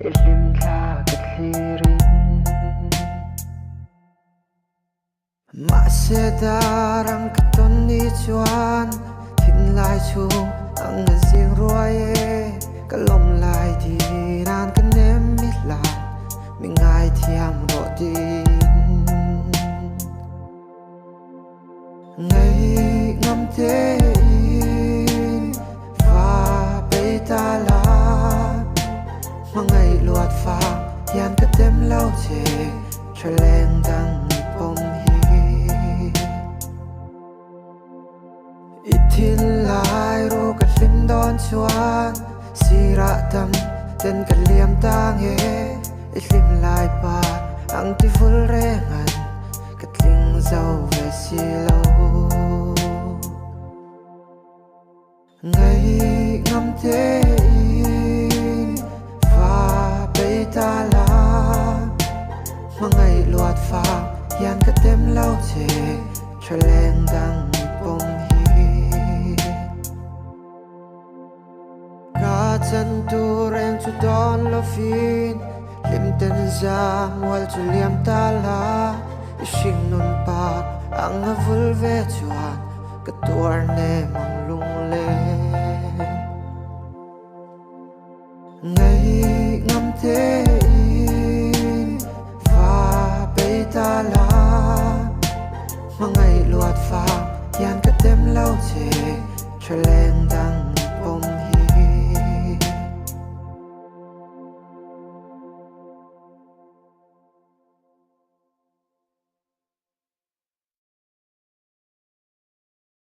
ilim tha kathirin ma se darang katon ni chuan thin lai chung ang zing ruaye kalom lai di ran kanem mit lan mi ngai thiam ro din ngai ngam te va pe ta la ma ngai luat fa yan ka tem lau che chaleng dang ni pom Itin lai ro ka lim don chuan sira tam ten ka liam tang he ilim lai pa ang ti ful rengan ka tling zau ve si lo ngai ngam te va pe ta la ma ngai luat fa yan ka tem lau che chaleng dang ni pom chân tu reng chu don lo fin lim ten za mual chu liam ta la ishing nun pa ang vul ve chuan ka tuar ne mang lung le